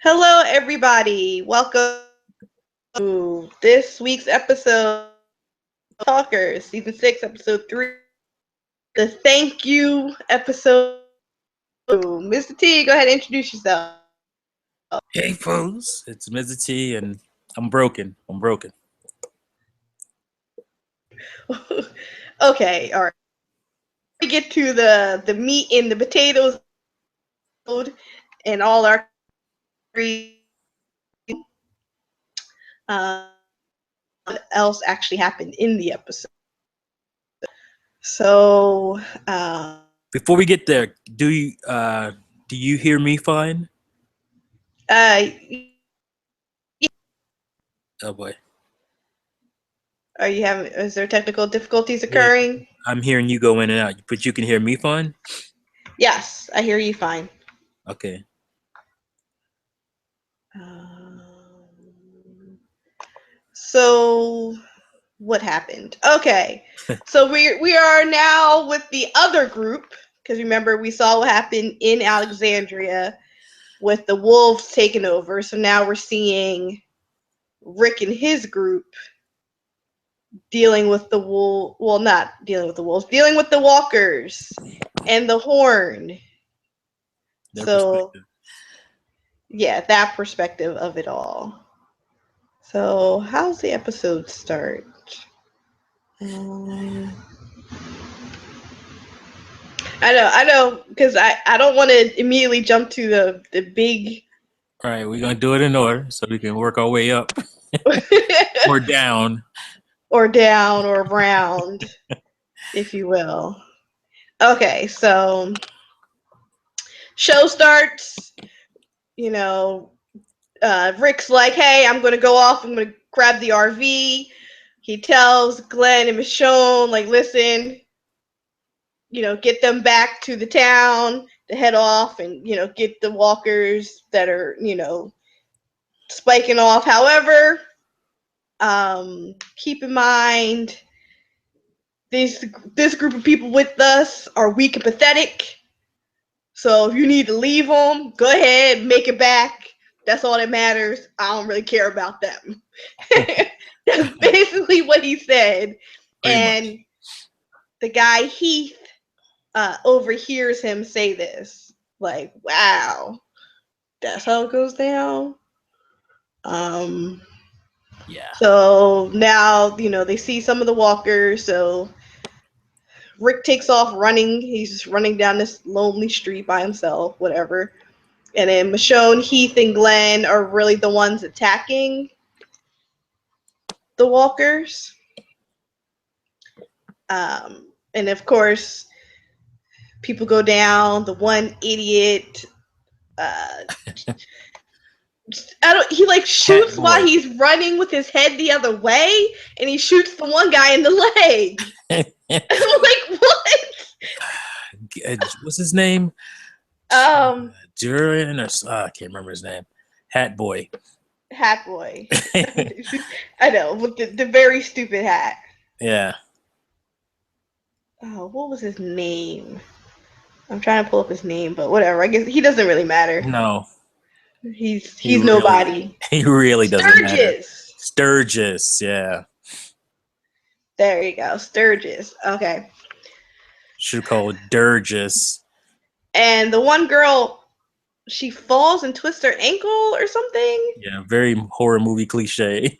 Hello, everybody. Welcome to this week's episode of Talkers, Season 6, Episode 3, the thank you episode. Mr. T, go ahead and introduce yourself. Hey, folks, it's Mr. T, and I'm broken. Okay, all right. We get to the meat and the potatoes and all our what else actually happened in the episode. So, Before we get there, do you hear me fine? uh, Oh boy, are you having? Is there technical difficulties yeah, occurring? I'm hearing you go in and out, but you can hear me fine. Yes, I hear you fine. Okay. So what happened? Okay, so we are now with the other group because remember we saw what happened in Alexandria with the wolves taking over. So now we're seeing Rick and his group dealing with the wolf. Well, not dealing with the wolves, dealing with the walkers and the horn. Their So perspective. yeah, that perspective of it all. So how's the episode start? I know, because I don't want to immediately jump to the big All right, we're gonna do it in order so we can work our way up or down. or down or round, if you will. Okay, so show starts. You know, Rick's like, "Hey, I'm gonna go off. I'm gonna grab the RV." He tells Glenn and Michonne, like, "Listen, get them back to the town to head off and, get the walkers that are, spiking off. However, keep in mind this group of people with us are weak and pathetic. So if you need to leave them, go ahead, make it back. That's all that matters. I don't really care about them." That's basically what he said. Pretty much. And the guy Heath overhears him say this. Like, wow, that's how it goes down. Um, Yeah. so now, they see some of the walkers. So Rick takes off running. He's just running down this lonely street by himself, whatever. And then Michonne, Heath, and Glenn are really the ones attacking the walkers. And of course, people go down. The one idiot, uh, he like Cat shoots while boy. he's running with his head the other way, and he shoots the one guy in the leg. I'm like, what? What's his name? Um, Duran or I can't remember his name. Hat boy. Hat boy. I know, with the very stupid hat. Yeah. Oh, what was his name? I'm trying to pull up his name, but whatever. I guess he doesn't really matter. No, He's nobody. he really doesn't matter. Sturgis. Sturgis, yeah. There you go, Sturgis. Okay. Should call it Durgis. And the one girl, she falls and twists her ankle or something. Yeah, very horror movie cliche.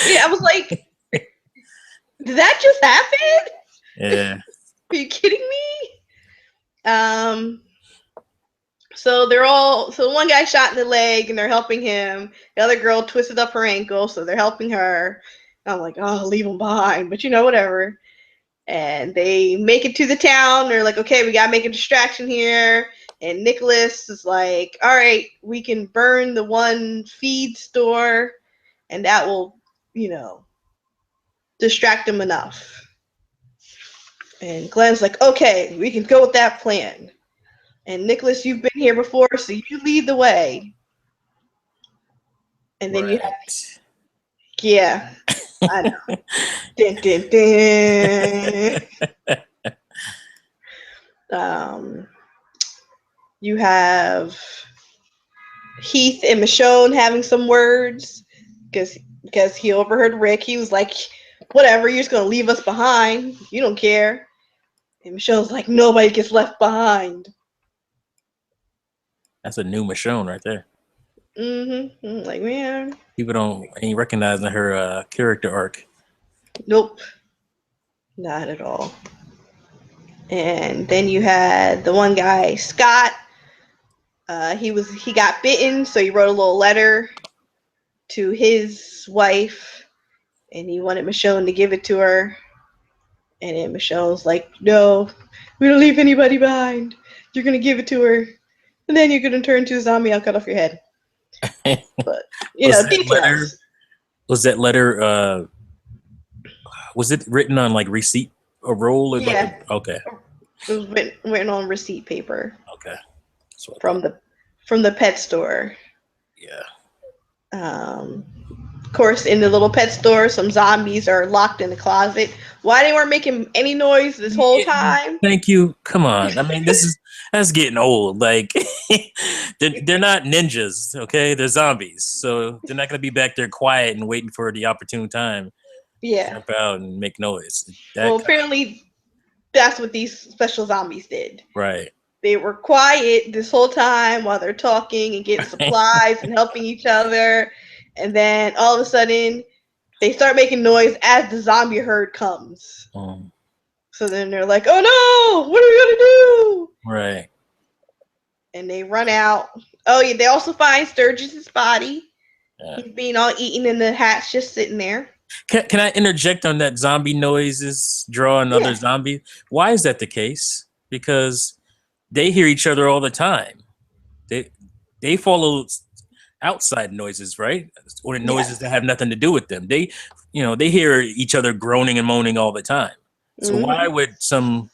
Yeah, I was like, did that just happen? Yeah. Are you kidding me? So so one guy shot in the leg and they're helping him. The other girl twisted up her ankle, so they're helping her. I'm like, oh, leave them behind, but whatever. And they make it to the town. They're like, okay, we gotta make a distraction here. And Nicholas is like, all right, we can burn the one feed store, and that will, distract them enough. And Glenn's like, okay, we can go with that plan. And Nicholas, you've been here before, so you lead the way. And then Right. yeah, I know. Dun, dun, dun. You have Heath and Michonne having some words because he overheard Rick. He was like, "Whatever, you're just gonna leave us behind. You don't care." And Michonne's like, "Nobody gets left behind." That's a new Michonne right there. Like, man, People ain't recognizing her character arc. nope, not at all. And then you had the one guy, Scott. He got bitten, so he wrote a little letter to his wife, and he wanted Michonne to give it to her. And then Michonne's like, "No, we don't leave anybody behind. You're gonna give it to her, and then you're gonna turn into a zombie. I'll cut off your head." But was that details. letter? Was it written on like receipt, a roll, or like Yeah, okay, it was written on receipt paper okay, from the pet store. Yeah. Of course, in the little pet store, some zombies are locked in the closet. Why they weren't making any noise this whole time? Thank you. Come on. I mean, that's getting old. Like, they're not ninjas, okay? They're zombies, so they're not gonna be back there quiet and waiting for the opportune time to Yeah. jump out and make noise. Well, apparently that's what these special zombies did. Right. They were quiet this whole time while they're talking and getting supplies and helping each other. And then all of a sudden, they start making noise as the zombie herd comes. So then they're like, "Oh no, what are we going to do?" Right. And they run out. Oh, yeah, they also find Sturgis's body. Yeah. He's being all eaten in the hatch, just sitting there. Can I interject on that zombie noises drawing other zombies? Why is that the case? Because they hear each other all the time. They follow outside noises, right? Or noises that have nothing to do with them. They hear each other groaning and moaning all the time. So why would some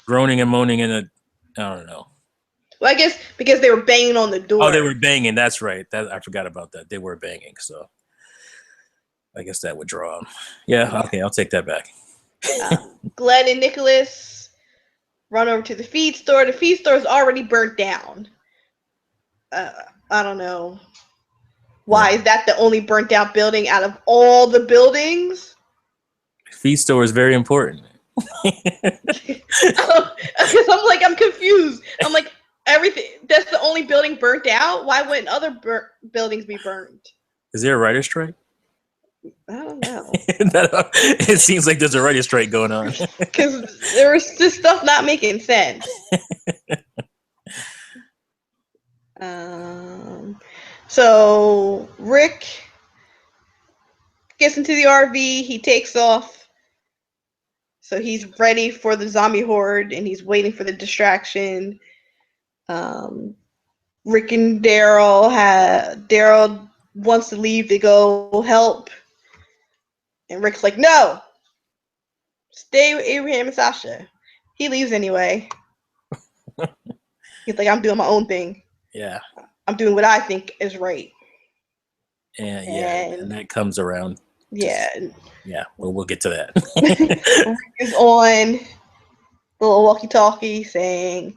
groaning and moaning I don't know. Well, I guess because they were banging on the door. Oh, they were banging. That's right. I forgot about that. They were banging. So I guess that would draw them. Yeah. Okay. I'll take that back. Glenn and Nicholas run over to the feed store. The feed store is already burnt down. I don't know. Why is that the only burnt out building out of all the buildings? Feed store is very important. Because I'm confused. I'm like, everything, that's the only building burnt out? Why wouldn't other buildings be burnt? Is there a writer's strike? I don't know. It seems like there's a writer's strike going on. Because there was just stuff not making sense. So Rick gets into the RV. He takes off. So he's ready for the zombie horde, and he's waiting for the distraction. Rick and Daryl wants to leave to go help, and Rick's like, "No, stay with Abraham and Sasha." He leaves anyway. He's like, "I'm doing my own thing. Yeah, I'm doing what I think is right." And that comes around. Yeah. Well, we'll get to that. Rick is on the little walkie-talkie saying,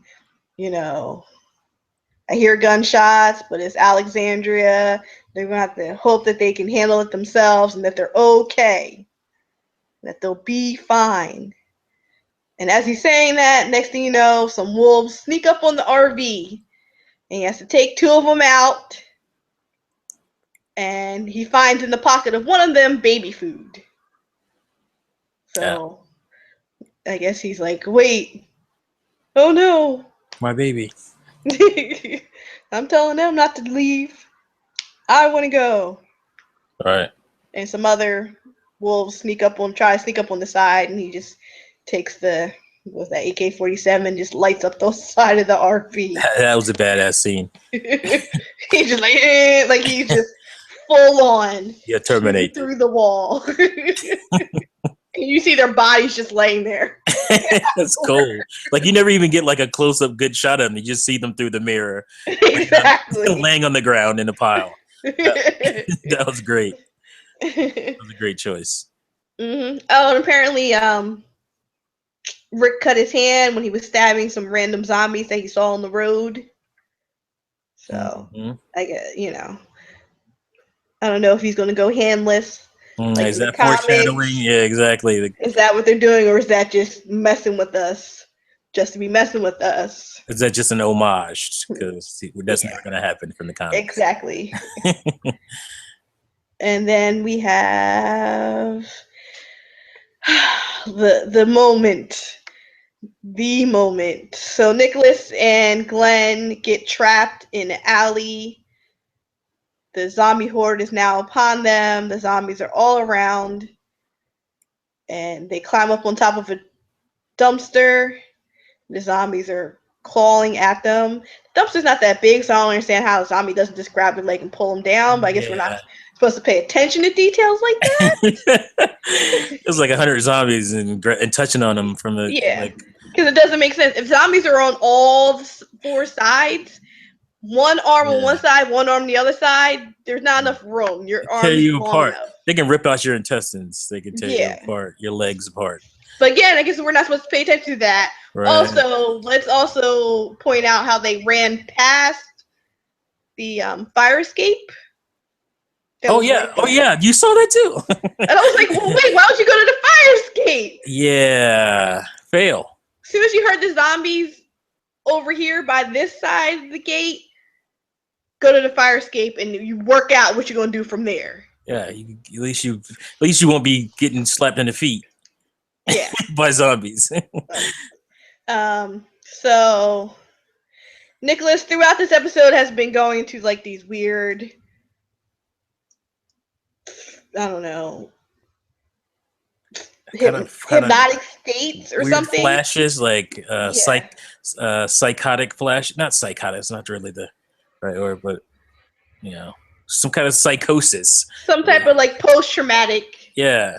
"I hear gunshots, but it's Alexandria. They're going to have to hope that they can handle it themselves and that they're okay, that they'll be fine." And as he's saying that, next thing you know, some wolves sneak up on the RV, and he has to take two of them out. And he finds in the pocket of one of them baby food. So I guess he's like, "Wait, oh no, my baby." I'm telling them not to leave. I want to go." All right. And some other wolves try to sneak up on the side, and he just takes that AK-47, just lights up the side of the RV. That was a badass scene. He's just like he's just full on. Yeah, terminate through the wall. And you see their bodies just laying there. That's cool. Like you never even get like a close-up good shot of them. You just see them through the mirror. Exactly. Laying on the ground in a pile. That was great. That was a great choice. Mm-hmm. Oh, and apparently Rick cut his hand when he was stabbing some random zombies that he saw on the road. So I get, I don't know if he's going to go handless like Is in the that foreshadowing? comics. Yeah, exactly. Is that what they're doing, or is that just messing with us, just to be messing with us? Is that just an homage? Because that's Yeah, never going to happen from the comics. exactly. And then we have the moment. The moment. So Nicholas and Glenn get trapped in an alley. The zombie horde is now upon them. The zombies are all around. And they climb up on top of a dumpster. The zombies are clawing at them. The dumpster's not that big, so I don't understand how a zombie doesn't just grab their leg and pull them down. But I guess we're not Yeah. supposed to pay attention to details like that. There's like 100 zombies and touching on them from the Yeah, like. because it doesn't make sense. If zombies are on all four sides, one arm on one Yeah. side, one arm on the other side, there's not enough room. Your Tear arm isn't you long apart. enough. They can rip out your intestines. They can tear you Yeah. apart, your legs apart. But again, I guess we're not supposed to pay attention to that. Right. Also, let's also point out how they ran past the fire escape. Oh yeah, oh yeah, you saw that too. And I was like, well, wait, why don't you go to the fire escape? Yeah, fail. As soon as you heard the zombies over here by this side of the gate, go to the fire escape and you work out what you're gonna do from there. Yeah, at least you won't be getting slapped in the feet. Yeah. By zombies. So Nicholas throughout this episode has been going into like these weird, I don't know, hypnotic states or weird something. Flashes, like Yeah. psychotic flash. Not psychotic. It's not really the right word, but some kind of psychosis. Some type of like post-traumatic Yeah,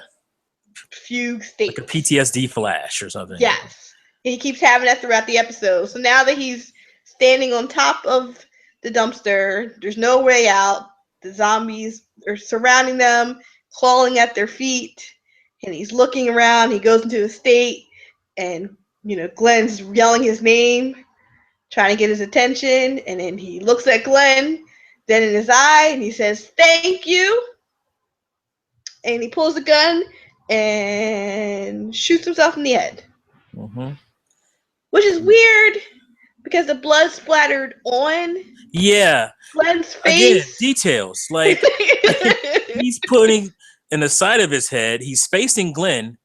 fugue state. like a PTSD flash or something. Yes. He keeps having that throughout the episode. So now that he's standing on top of the dumpster, there's no way out. The zombies are surrounding them, clawing at their feet, and he's looking around. He goes into a state, and Glenn's yelling his name, trying to get his attention, and then he looks at Glenn, then in his eye, and he says, "Thank you." And he pulls the gun and shoots himself in the head. Mm-hmm. Which is weird because the blood splattered on Glenn's face. Again, details. Like he's putting in the side of his head, he's facing Glenn,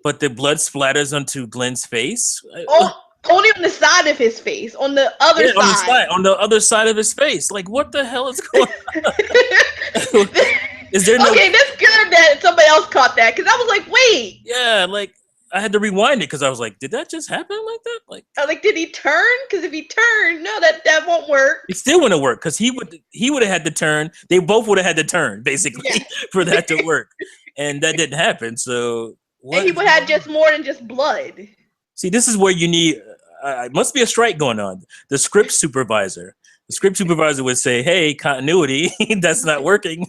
but the blood splatters onto Glenn's face. Only on the side of his face. On the other side. On the other side of his face. Like, what the hell is going on? Is there no... Okay, that's good that somebody else caught that, because I was like, wait. Yeah, like, I had to rewind it because I was like, did that just happen like that? Like, I was like, did he turn? Because if he turned, no, that won't work. It still wouldn't work because he would have had to turn. They both would have had to turn, basically, for that to work. And that didn't happen, so... And he would have just more than just blood. See, this is where you need... it must be a strike going on. The script supervisor would say, hey, continuity, that's not working.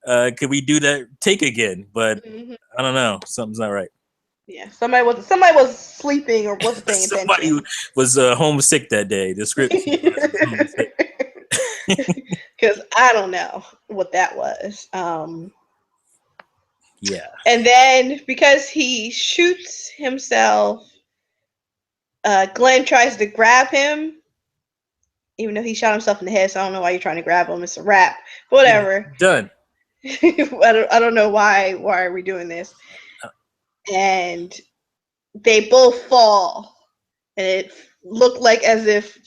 Could we do that take again? But I don't know. Something's not right. Yeah, somebody was sleeping or wasn't paying attention. Somebody was homesick that day. The script because I don't know what that was. Yeah. And then because he shoots himself, Glenn tries to grab him, even though he shot himself in the head. So I don't know why you're trying to grab him. It's a wrap. Whatever. Done. I don't know why are we doing this. And they both fall, and it looked like as if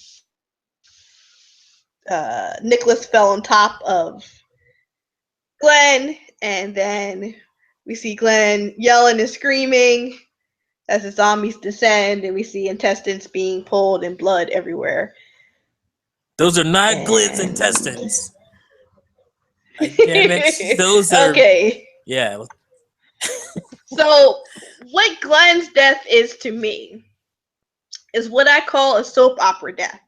Nicholas fell on top of Glenn, and then we see Glenn yelling and screaming as the zombies descend, and we see intestines being pulled and blood everywhere. Those are not Glenn's intestines. Damn it. Those are... Okay. Yeah. So, what Glenn's death is to me is what I call a soap opera death.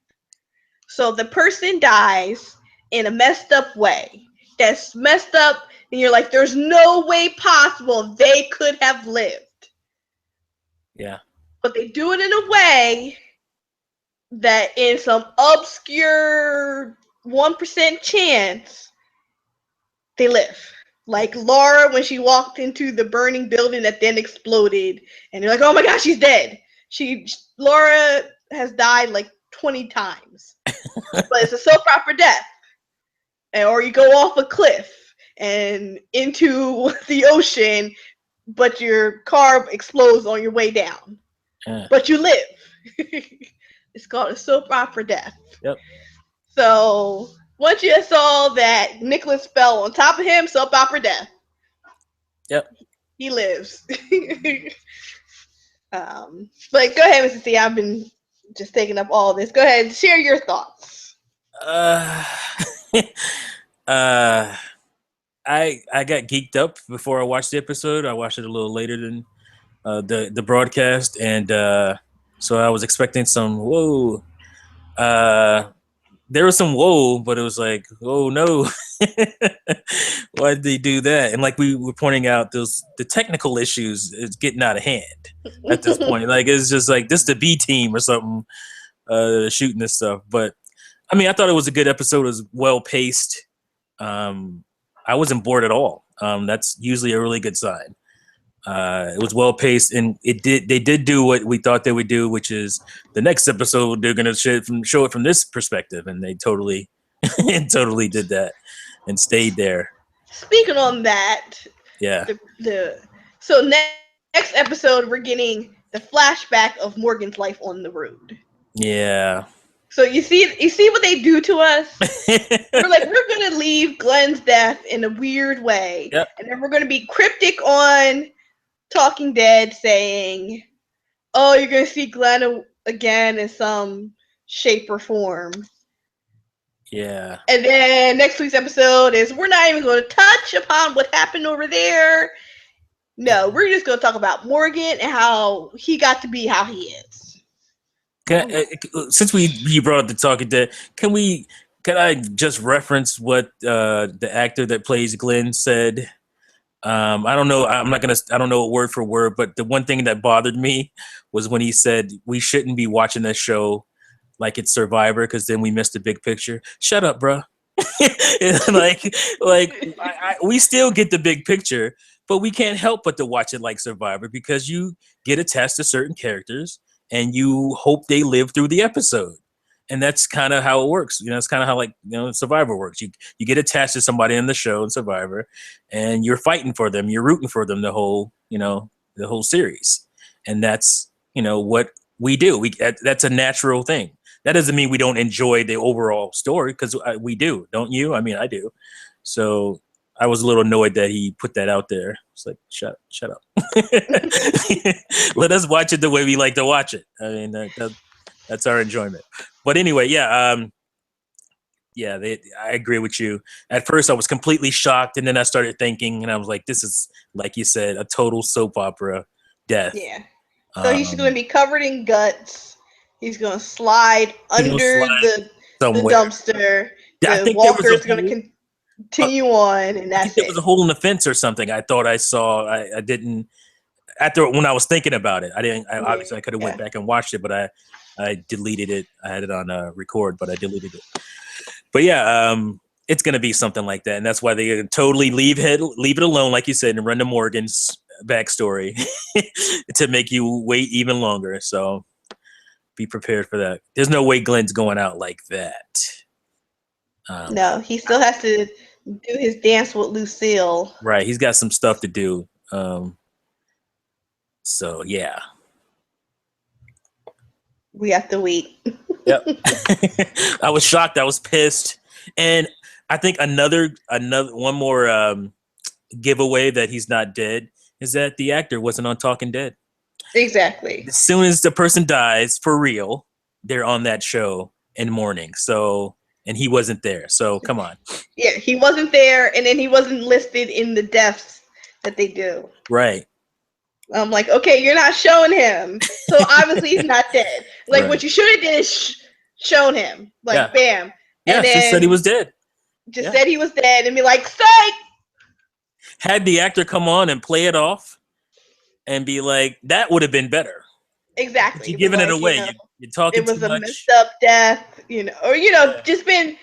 So, the person dies in a messed up way. That's messed up, and you're like, there's no way possible they could have lived. Yeah. But they do it in a way that in some obscure 1% chance they live. Like Laura when she walked into the burning building that then exploded, and they're like, "Oh my gosh, she's dead." Laura has died like 20 times, but it's a soap opera death. Or you go off a cliff and into the ocean, but your car explodes on your way down, Yeah. but you live. It's called a soap opera death. Yep. So once you saw that Nicholas fell on top of him, soap opera death. Yep. He lives. But go ahead, Mrs. C. I've been just taking up all this. Go ahead, share your thoughts. Uh, uh, I got geeked up before I watched the episode. I watched it a little later than the broadcast, and so I was expecting some whoa. There was some whoa, but it was like, oh no, why did they do that? And like we were pointing out, the technical issues is getting out of hand at this point. Like it's just like this the B team or something shooting this stuff. But I mean, I thought it was a good episode. It was well paced. I wasn't bored at all. That's usually a really good sign. It was well paced, and they did do what we thought they would do, which is the next episode they're going to show it from this perspective, and they totally totally did that and stayed there. Speaking on that, Yeah. So next episode we're getting the flashback of Morgan's life on the road. Yeah. So you see what they do to us. We're gonna leave Glenn's death in a weird way, yep. And then we're gonna be cryptic on Talking Dead, saying, "Oh, you're gonna see Glenn again in some shape or form." Yeah. And then next week's episode is we're not even going to touch upon what happened over there. No, we're just going to talk about Morgan and how he got to be how he is. Since you brought up the Talking Dead, can I just reference what the actor that plays Glenn said? I don't know. I don't know it word for word, but the one thing that bothered me was when he said we shouldn't be watching this show like it's Survivor because then we missed the big picture. Shut up, bro. We still get the big picture, but we can't help but to watch it like Survivor because you get attached to certain characters and you hope they live through the episode. And that's kind of how it works. It's kind of how Survivor works. You get attached to somebody in the show in Survivor and you're fighting for them. You're rooting for them the whole series. And that's, what we do. That's a natural thing. That doesn't mean we don't enjoy the overall story because we do. Don't you? I mean, I do. So I was a little annoyed that he put that out there. It's like, shut up. Let us watch it the way we like to watch it. I mean, that's our enjoyment. But anyway, yeah, I agree with you. At first, I was completely shocked, and then I started thinking, and I was like, "This is, like you said, a total soap opera death." Yeah. So he's going to be covered in guts. He's going to slide under the dumpster. The walker's going to continue on, and that's it. There was a hole in the fence or something. I thought I saw. I didn't. After when I was thinking about it, I didn't. Obviously, I could have went back and watched it, but I deleted it. I had it on record, but I deleted it. But yeah, it's going to be something like that, and that's why they totally leave it alone, like you said, and run to Morgan's backstory to make you wait even longer. So be prepared for that. There's no way Glenn's going out like that. No, he still has to do his dance with Lucille. Right, he's got some stuff to do. So yeah. We have to wait. Yep. I was shocked. I was pissed. And I think another one more giveaway that he's not dead is that the actor wasn't on Talking Dead. Exactly. As soon as the person dies for real, they're on that show in mourning. So, and he wasn't there. So come on. Yeah, he wasn't there, and then he wasn't listed in the deaths that they do. Right. I'm like, okay, you're not showing him, so obviously he's not dead. Like, what you should have did is shown him, like, bam. Yeah, and then just said he was dead. Just said he was dead, and be like, psych! Had the actor come on and play it off, and be like, that would have been better. But you're exactly. But giving it like, away. You're talking it too was a much. messed up death, or Yeah. just been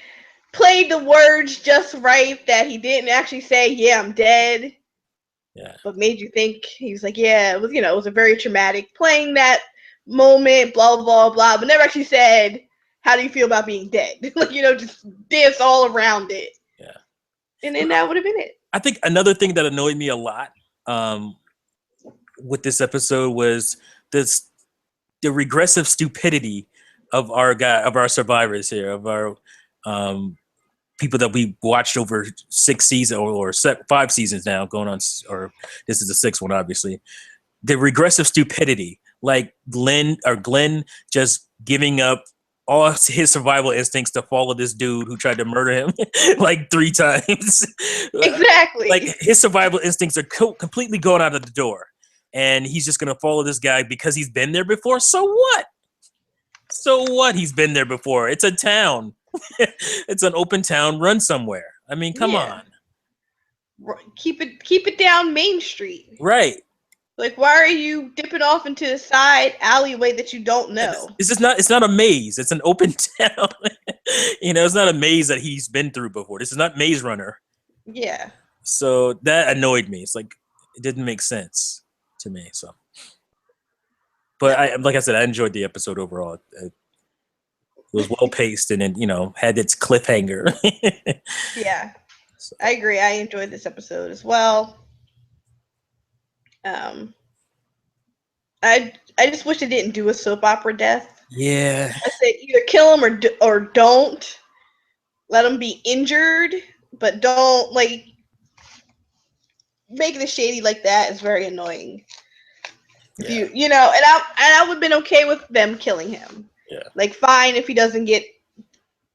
played the words just right that he didn't actually say, "Yeah, I'm dead," Yeah. but made you think he was like, "Yeah, it was." It was a very traumatic playing that moment, blah blah blah, but never actually said, "How do you feel about being dead?" Like, just dance all around it, Yeah. and then that would have been it. I think another thing that annoyed me a lot um, with this episode was this the regressive stupidity of our survivors here, of our um, people that we watched over 6 seasons or 5 seasons now, going on, or this is the sixth one, obviously. The regressive stupidity, like Glenn just giving up all his survival instincts to follow this dude who tried to murder him like 3 times. Like Exactly. his survival instincts are completely going out of the door, and he's just gonna follow this guy because he's been there before. So what? So what? He's been there before. It's a town. It's an open town. Run somewhere. I mean, come Yeah. on. Keep it down Main Street. Right. Like, why are you dipping off into a side alleyway that you don't know? It's just not. It's not a maze. It's an open town. It's not a maze that he's been through before. This is not Maze Runner. Yeah. So that annoyed me. It's like it didn't make sense to me. So, but No. like I said, I enjoyed the episode overall. It was well paced and it had its cliffhanger. Yeah. So, I agree. I enjoyed this episode as well. Um, I just wish they didn't do a soap opera death. yeah. I said either kill him or don't let him be injured, but don't like making it shady like that is very annoying. If Yeah. and I would have been okay with them killing him. Yeah. Like, fine if he doesn't get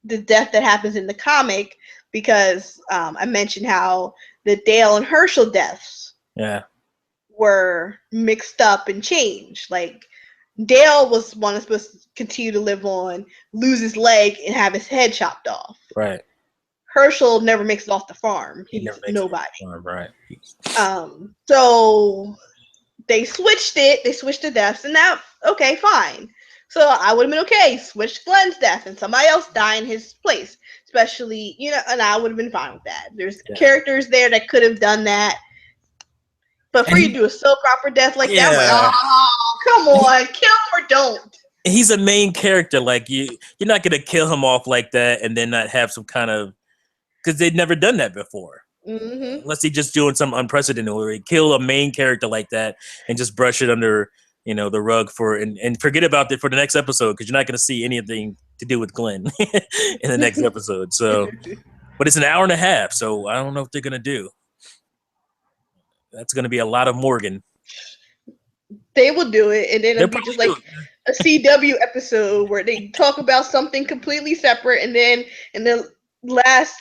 the death that happens in the comic, because I mentioned how the Dale and Herschel deaths Yeah. were mixed up and changed. Like, Dale was one that's supposed to continue to live on, lose his leg, and have his head chopped off. Right. Herschel never makes it off the farm. He He's never makes it nobody. right. So they switched it. They switched the deaths, and that okay, fine. So I would have been okay. Switch Glenn's death, and somebody else die in his place. Especially, and I would have been fine with that. There's characters there that could have done that. But for you to do a soap opera death like that, I'm like, oh, come on, kill him or don't. He's a main character. Like you're not gonna kill him off like that and then not have some kind of, because they'd never done that before. Mm-hmm. Unless they're just doing some unprecedented where they kill a main character like that and just brush it under the rug and forget about it for the next episode, because you're not going to see anything to do with Glenn in the next episode. So, but it's an hour and a half, so I don't know what they're going to do. That's going to be a lot of Morgan. They will do it, and then it'll be just like a CW episode where they talk about something completely separate, and then in the last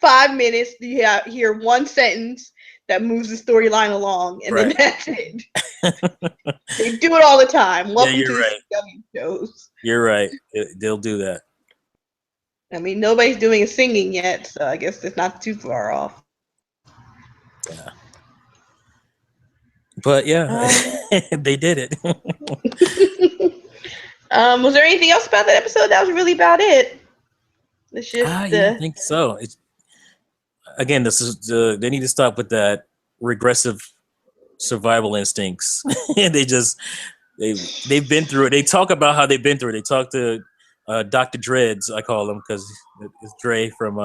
5 minutes you hear one sentence that moves the storyline along, and then that's it. They do it all the time. Welcome to the CW shows. You're right. They'll do that. I mean, nobody's doing singing yet, so I guess it's not too far off. Yeah. But yeah, they did it. Was there anything else about that episode? That was really about it. It's just I think so. It's again, this is they need to stop with that regressive survival instincts. They've been through it. They talk about how they've been through it. They talk to Dr. Dreads, I call him, because it's Dre from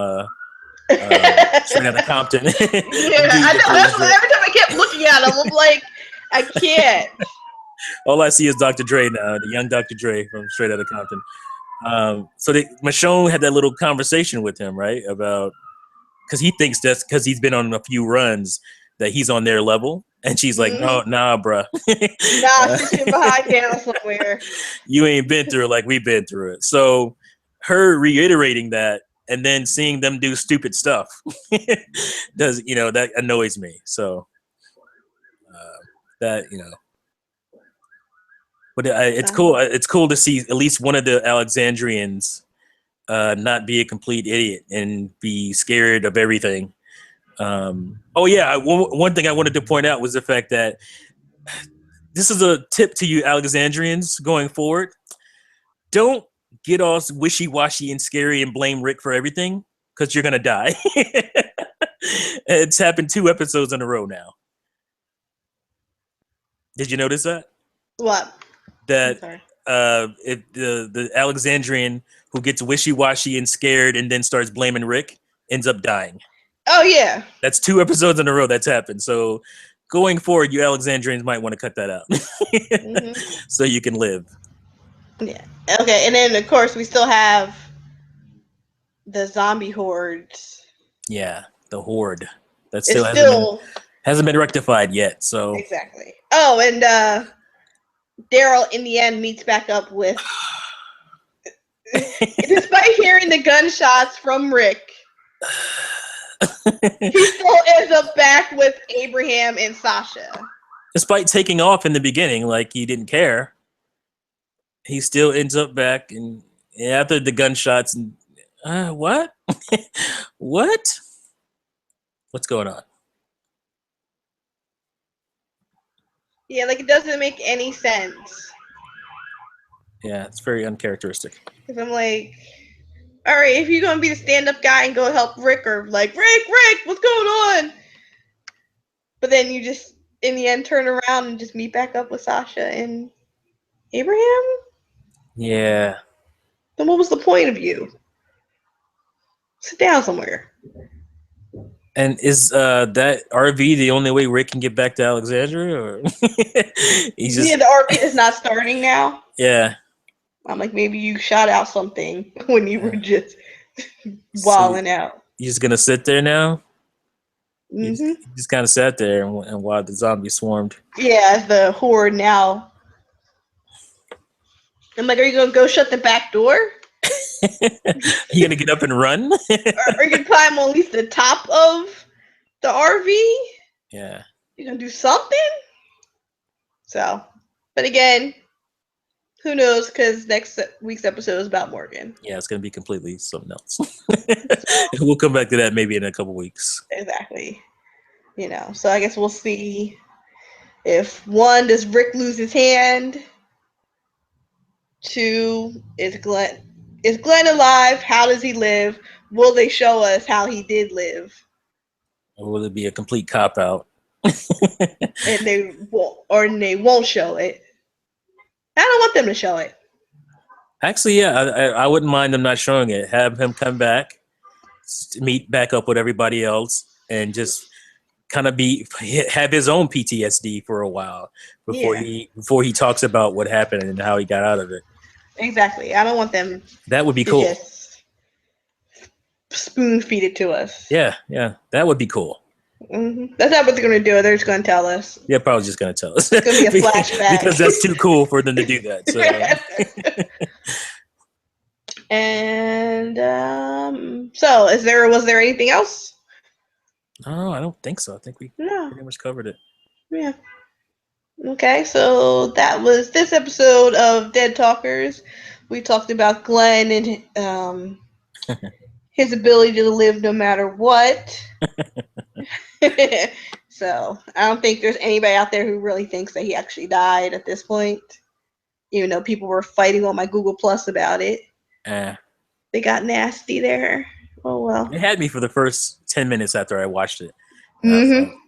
Straight Outta Compton. Yeah, I know. That's what, every time I kept looking at him, I'm like, I can't. All I see is Dr. Dre now, the young Dr. Dre from Straight Outta Compton. So Michonne had that little conversation with him, right? About, because he thinks that's because he's been on a few runs that he's on their level. And she's like, no, nah, bruh. Nah, she's behind down somewhere. You ain't been through it like we've been through it. So her reiterating that and then seeing them do stupid stuff that annoys me. So that, but it's cool. It's cool to see at least one of the Alexandrians not be a complete idiot and be scared of everything. One thing I wanted to point out was the fact that this is a tip to you Alexandrians going forward. Don't get all wishy-washy and scary and blame Rick for everything, because you're gonna die. It's happened 2 episodes in a row now. Did you notice that? What? That if the Alexandrian who gets wishy-washy and scared and then starts blaming Rick ends up dying. Oh yeah. That's 2 episodes in a row that's happened. So going forward, you Alexandrians might want to cut that out. So you can live. Yeah. Okay, and then of course we still have the zombie hordes. Yeah, the horde. That It's still still hasn't been rectified yet. So exactly. Oh, and Daryl in the end meets back up with, despite hearing the gunshots from Rick, he still ends up back with Abraham and Sasha. Despite taking off in the beginning, like he didn't care, he still ends up back, and after the gunshots and what? What? What's going on? Yeah, like it doesn't make any sense. Yeah, it's very uncharacteristic. Because I'm like, all right, if you're gonna be the stand-up guy and go help Rick, or like Rick, what's going on? But then you just in the end turn around and just meet back up with Sasha and Abraham. Yeah. Then what was the point of you? Sit down somewhere. And is that RV the only way Rick can get back to Alexandria, or he's just the RV is not starting now. Yeah. I'm like, maybe you shot out something when you were just wilding out. You're just gonna sit there now? Mm-hmm. You just kind of sat there and while the zombies swarmed. Yeah, as the horde now. I'm like, are you gonna go shut the back door? You gonna get up and run? Or you can climb on at least the top of the RV? Yeah. You gonna do something? So, but again, who knows? Because next week's episode is about Morgan. Yeah, it's gonna be completely something else. We'll come back to that maybe in a couple weeks. Exactly. So I guess we'll see if 1, does Rick lose his hand? 2, is Glenn alive? How does he live? Will they show us how he did live? Or will it be a complete cop out? And they won't show it. I don't want them to show it. Actually, yeah, I wouldn't mind them not showing it. Have him come back, meet back up with everybody else, and just kind of have his own PTSD for a while before he talks about what happened and how he got out of it. Exactly. I don't want them. That would be cool. Just spoon feed it to us. Yeah, that would be cool. Mm-hmm. That's not what they're going to do. They're just going to tell us. Yeah, probably just going to tell us. It's going to be a flashback. Because that's too cool for them to do that. So. And so, was there anything else? No, I don't think so. I think we pretty much covered it. Yeah. Okay, so that was this episode of Dead Talkers. We talked about Glenn and his ability to live no matter what. So I don't think there's anybody out there who really thinks that he actually died at this point, even though people were fighting on my Google Plus about it. They got nasty there. Oh well. It had me for the first 10 minutes after I watched it. Mm-hmm. Like,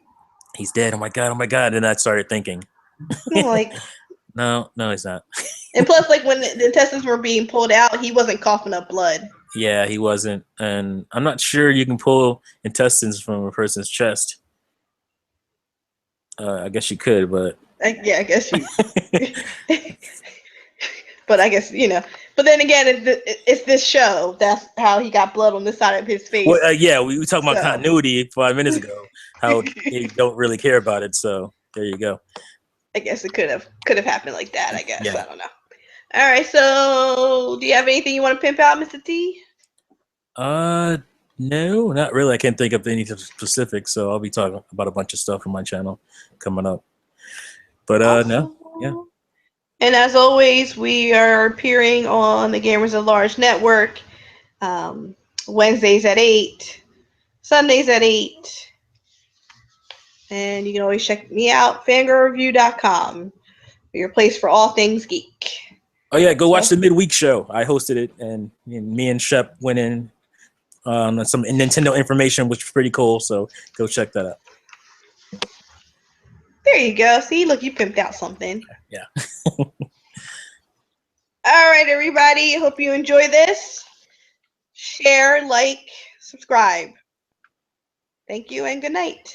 he's dead. Oh my god! And I started thinking, like, no, he's not. And plus, like when the intestines were being pulled out, he wasn't coughing up blood. Yeah, he wasn't, and I'm not sure you can pull intestines from a person's chest. I guess you could, but I guess you. But I guess But then again, it's this show. That's how he got blood on this side of his face. Well, we were talking about continuity 5 minutes ago. How they don't really care about it. So there you go. I guess it could have happened like that. I guess I don't know. All right. So, do you have anything you want to pimp out, Mr. T? No, not really. I can't think of any specific. So I'll be talking about a bunch of stuff on my channel coming up. But awesome. No, yeah. And as always, we are appearing on the Gamers at Large Network, Wednesdays at 8, Sundays at 8. And you can always check me out, fangirlreview.com. your place for all things geek. Oh yeah, go watch the midweek show. I hosted it, and me and Shep went in on some Nintendo information, which was pretty cool. So go check that out. There you go. See, look, you pimped out something. Yeah. All right, everybody. Hope you enjoy this. Share, like, subscribe. Thank you, and good night.